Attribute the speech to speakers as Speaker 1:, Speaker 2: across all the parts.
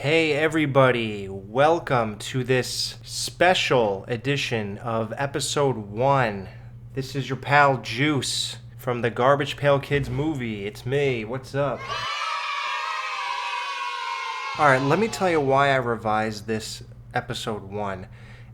Speaker 1: Hey everybody, welcome to this special edition of episode 1. This is your pal Juice from the Pail Kids Movie. It's me, what's up? Alright, let me tell you why I revised this episode 1.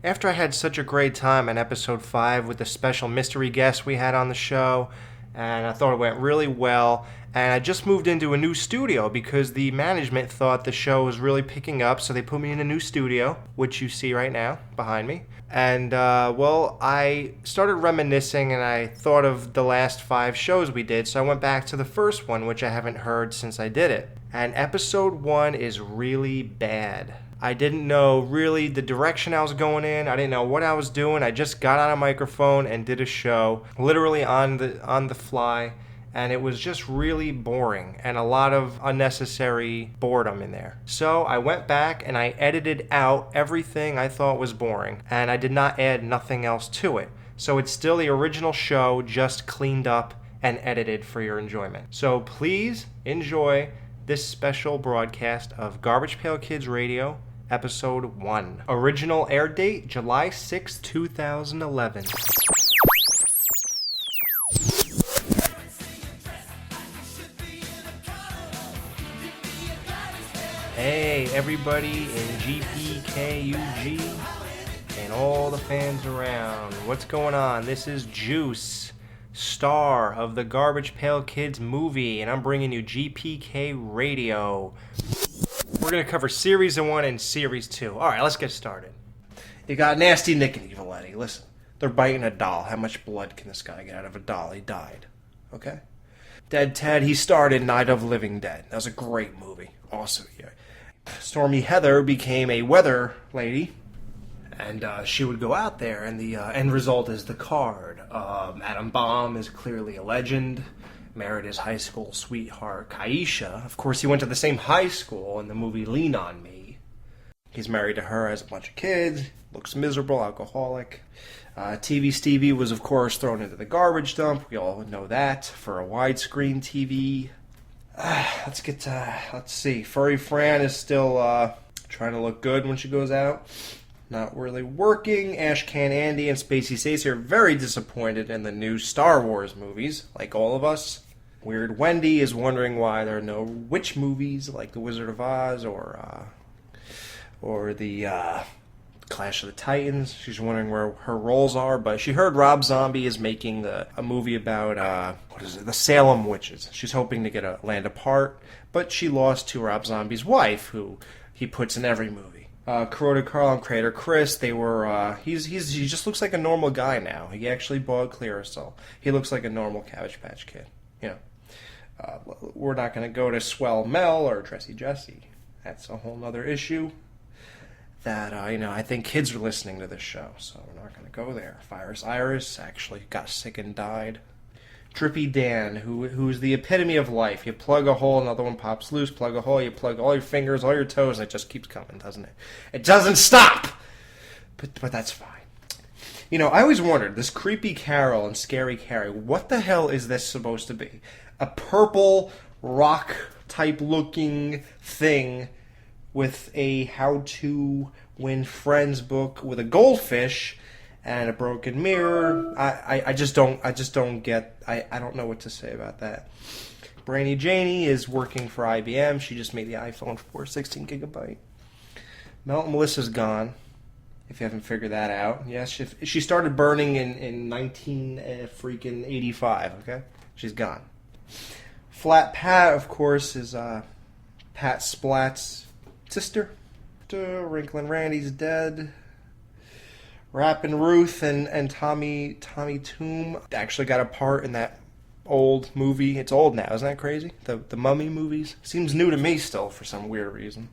Speaker 1: After I had such a great time in episode 5 with the special mystery guest we had on the show, and I thought it went really well, and I just moved into a new studio because the management thought the show was really picking up, so they put me in a new studio, which you see right now behind me. And, I started reminiscing and I thought of the last 5 shows we did, so I went back to the first one, which I haven't heard since I did it. And episode 1 is really bad. I didn't know really the direction I was going in. I didn't know what I was doing. I just got on a microphone and did a show, literally on the fly, and it was just really boring and a lot of unnecessary boredom in there. So I went back and I edited out everything I thought was boring, and I did not add nothing else to it. So it's still the original show, just cleaned up and edited for your enjoyment. So please enjoy this special broadcast of Pail Kids Radio, Episode 1. Original air date, July 6, 2011. Hey, everybody in GPK and all the fans around. What's going on? This is Juice, star of the Pail Kids Movie, and I'm bringing you GPK Radio. We're going to cover Series 1 and Series 2. Alright, let's get started. You got Nasty Nick and Evil-Eddie. Listen, they're biting a doll. How much blood can this guy get out of a doll? He died. Okay? Dead Ted, he starred in Night of the Living Dead. That was a great movie. Awesome. Yeah. Stormy Heather became a weather lady, and she would go out there, and the end result is the card. Adam Bomb is clearly a legend. Married his high school sweetheart, Kaisha. Of course, he went to the same high school in the movie Lean On Me. He's married to her, has a bunch of kids, looks miserable, alcoholic. TV Stevie was, of course, thrown into the garbage dump. We all know that, for a widescreen TV. Let's see. Furry Fran is still trying to look good when she goes out. Not really working. Ashcan Andy and Spacey Stacey are very disappointed in the new Star Wars movies, like all of us. Weird Wendy is wondering why there are no witch movies like The Wizard of Oz or the Clash of the Titans. She's wondering where her roles are, but she heard Rob Zombie is making a movie about, the Salem Witches. She's hoping to get land a part, but she lost to Rob Zombie's wife, who he puts in every movie. Corota Carl and Crater Chris, they were, he just looks like a normal guy now. He actually bought Clearasil. He looks like a normal Cabbage Patch Kid, you know. We're not going to go to Swell Mel or Dressy Jessie. That's a whole nother issue that, I think kids are listening to this show, so we're not going to go there. Virus Iris actually got sick and died. Drippy Dan, who's the epitome of life. You plug a hole, another one pops loose. Plug a hole, you plug all your fingers, all your toes, and it just keeps coming, doesn't it? It doesn't stop! But that's fine. I always wondered, this creepy Carol and scary Carrie, what the hell is this supposed to be? A purple rock-type looking thing with a how-to-win friends book with a goldfish and a broken mirror. I just don't get. I don't know what to say about that. Brainy Janie is working for IBM. She just made the iPhone 4, 16 gigabyte. Mel and Melissa's gone. If you haven't figured that out, yes, she started burning in 1985. Okay, she's gone. Flat Pat, of course, is Pat Splat's sister. Wrinklin' Randy's dead. Rappin' Ruth and Tommy Toom actually got a part in that old movie. It's old now, isn't that crazy? The Mummy movies. Seems new to me still for some weird reason.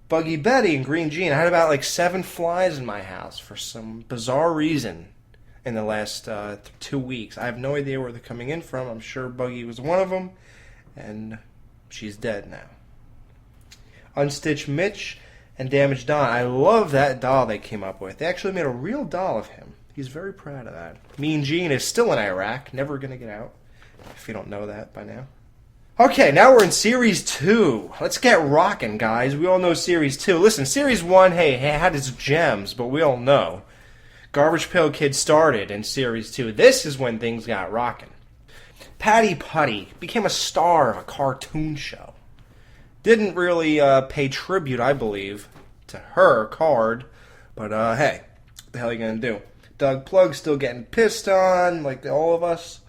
Speaker 1: Buggy Betty and Green Jean. I had about 7 flies in my house for some bizarre reason in the last 2 weeks. I have no idea where they're coming in from. I'm sure Buggy was one of them, and she's dead now. Unstitched Mitch and Damaged Don. I love that doll they came up with. They actually made a real doll of him. He's very proud of that. Mean Gene is still in Iraq, never going to get out, if you don't know that by now. Okay, now we're in Series 2. Let's get rocking, guys. We all know Series 2. Listen, Series 1, hey, it had its gems, but we all know. Garbage Pail Kids started in Series 2. This is when things got rocking. Patty Putty became a star of a cartoon show. Didn't really pay tribute, I believe, to her card, but hey, what the hell are you going to do? Doug Plug still getting pissed on, like all of us.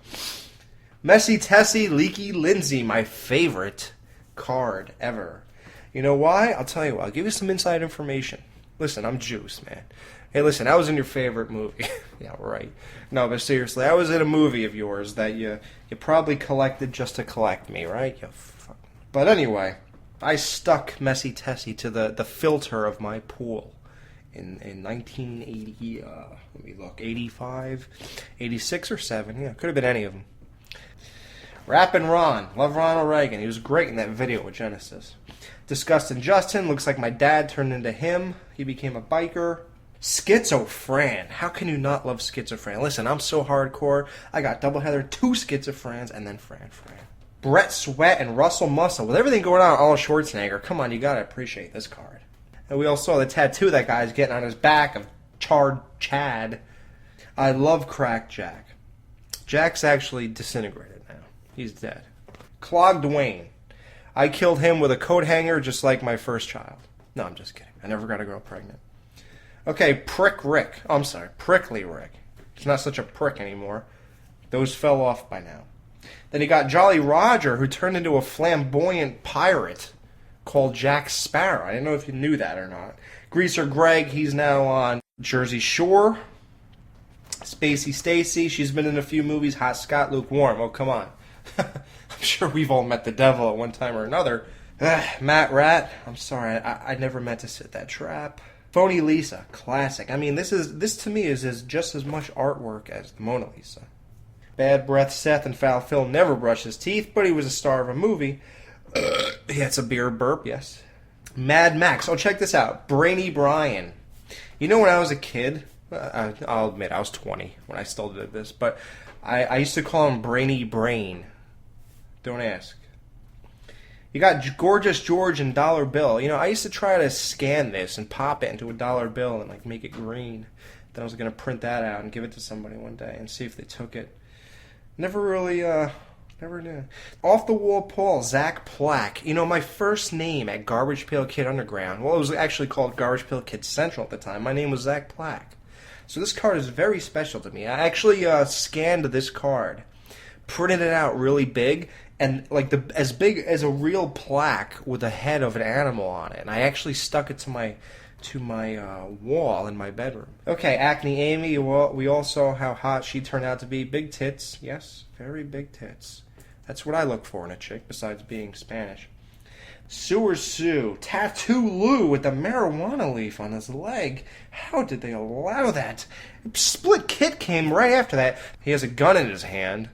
Speaker 1: Messy Tessie, Leaky Lindsay, my favorite card ever. You know why? I'll tell you why. I'll give you some inside information. Listen, I'm juiced, man. Hey, listen, I was in your favorite movie. Yeah, right. No, but seriously, I was in a movie of yours that you probably collected just to collect me, right? You fuck. But anyway, I stuck Messy Tessie to the filter of my pool in 1980, let me look, 85, 86 or 7. Yeah, could have been any of them. Rappin' Ron. Love Ronald Reagan. He was great in that video with Genesis. Disgustin' Justin. Looks like my dad turned into him. He became a biker. Schizofran. How can you not love Schizofran? Listen, I'm so hardcore. I got Doubleheader, 2 Schizofrans, and then Fran. Brett Sweat and Russell Muscle. With everything going on with Arnold Schwarzenegger, come on, you gotta appreciate this card. And we all saw the tattoo that guy's getting on his back of Charred Chad. I love Crack Jack. Jack's actually disintegrated. He's dead. Clogged Wayne. I killed him with a coat hanger just like my first child. No, I'm just kidding. I never got a girl pregnant. Okay, Prick Rick. Oh, I'm sorry, Prickly Rick. He's not such a prick anymore. Those fell off by now. Then you got Jolly Roger, who turned into a flamboyant pirate called Jack Sparrow. I didn't know if you knew that or not. Greaser Greg, he's now on Jersey Shore. Spacey Stacy, she's been in a few movies. Hot Scott, Lukewarm. Oh, come on. I'm sure we've all met the devil at one time or another. Matt Rat, I'm sorry, I never meant to set that trap. Phony Lisa, classic. I mean, this to me is just as much artwork as the Mona Lisa. Bad Breath Seth and Foul Phil never brushed his teeth, but he was a star of a movie. Yeah, it's a beer burp, yes. Mad Max, oh, check this out. Brainy Brian. You know, when I was a kid, I'll admit I was 20 when I still did this, but I used to call him Brainy Brain. Don't ask. You got Gorgeous George and Dollar Bill. You know, I used to try to scan this and pop it into a dollar bill and like make it green. Then I was going to print that out and give it to somebody one day and see if they took it. Never really, never did. Off the Wall Paul, Zach Plack. You know, my first name at Garbage Pail Kid Underground, well, it was actually called Garbage Pail Kid Central at the time. My name was Zach Plack. So this card is very special to me. I actually scanned this card, printed it out really big, and like as big as a real plaque with the head of an animal on it. And I actually stuck it to my wall in my bedroom. Okay, Acne Amy. Well, we all saw how hot she turned out to be. Big tits, yes, very big tits. That's what I look for in a chick, besides being Spanish. Sewer Sue, Tattoo Lou with the marijuana leaf on his leg. How did they allow that? Split Kit came right after that. He has a gun in his hand.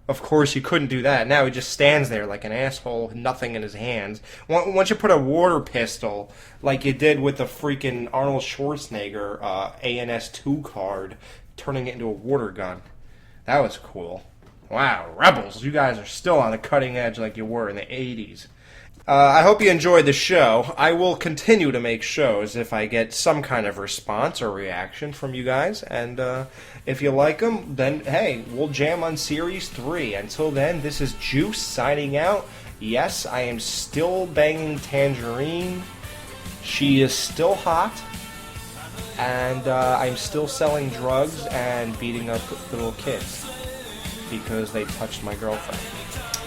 Speaker 1: Of course, you couldn't do that. Now he just stands there like an asshole, nothing in his hands. Once you put a water pistol, like you did with the freaking Arnold Schwarzenegger ANS2 card, turning it into a water gun. That was cool. Wow, Rebels, you guys are still on the cutting edge like you were in the 80s. I hope you enjoyed the show. I will continue to make shows if I get some kind of response or reaction from you guys. And if you like them, then, hey, we'll jam on Series 3. Until then, this is Juice signing out. Yes, I am still banging Tangerine. She is still hot. And I'm still selling drugs and beating up little kids because they touched my girlfriend.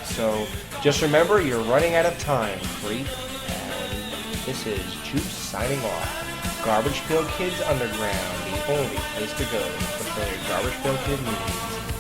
Speaker 1: So just remember, you're running out of time, freak. And this is Juice signing off. Garbage Pail Kids Underground, the only place to go for your Garbage Pail Kid movies.